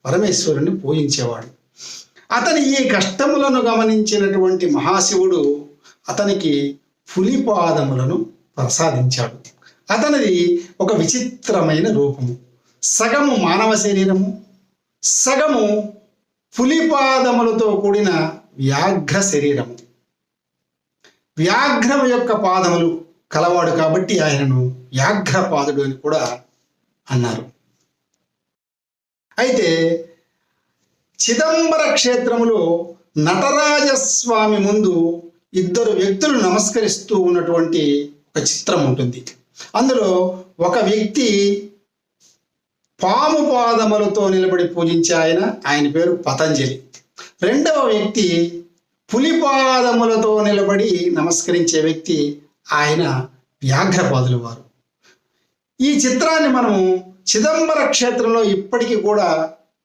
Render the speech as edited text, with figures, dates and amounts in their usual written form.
పరమేశ్వరుని పూజించేవాడు. అతని ఈ కష్టములను గమనించినటువంటి మహాశివుడు అతనికి పులిపాదములను ప్రసాదించాడు. అతనిది ఒక విచిత్రమైన రూపము, సగము మానవ శరీరము, సగము పులిపాదములతో కూడిన వ్యాఘ్ర శరీరము. వ్యాఘ్రం యొక్క పాదములు కలవాడు కాబట్టి ఆయనను వ్యాఘ్రపాదుడు అని కూడా అన్నారు. అయితే చిదంబర క్షేత్రములో నటరాజస్వామి ముందు ఇద్దరు వ్యక్తులు నమస్కరిస్తూ ఉన్నటువంటి ఒక చిత్రం ఉంటుంది. అందులో ఒక వ్యక్తి పాము పాదములతో నిలబడి పూజించే ఆయన పేరు పతంజలి. రెండవ వ్యక్తి పులిపాదములతో నిలబడి నమస్కరించే వ్యక్తి ఆయన వ్యాఘ్రపాదులు వారు. ఈ చిత్రాన్ని మనము చిదంబర క్షేత్రంలో ఇప్పటికీ కూడా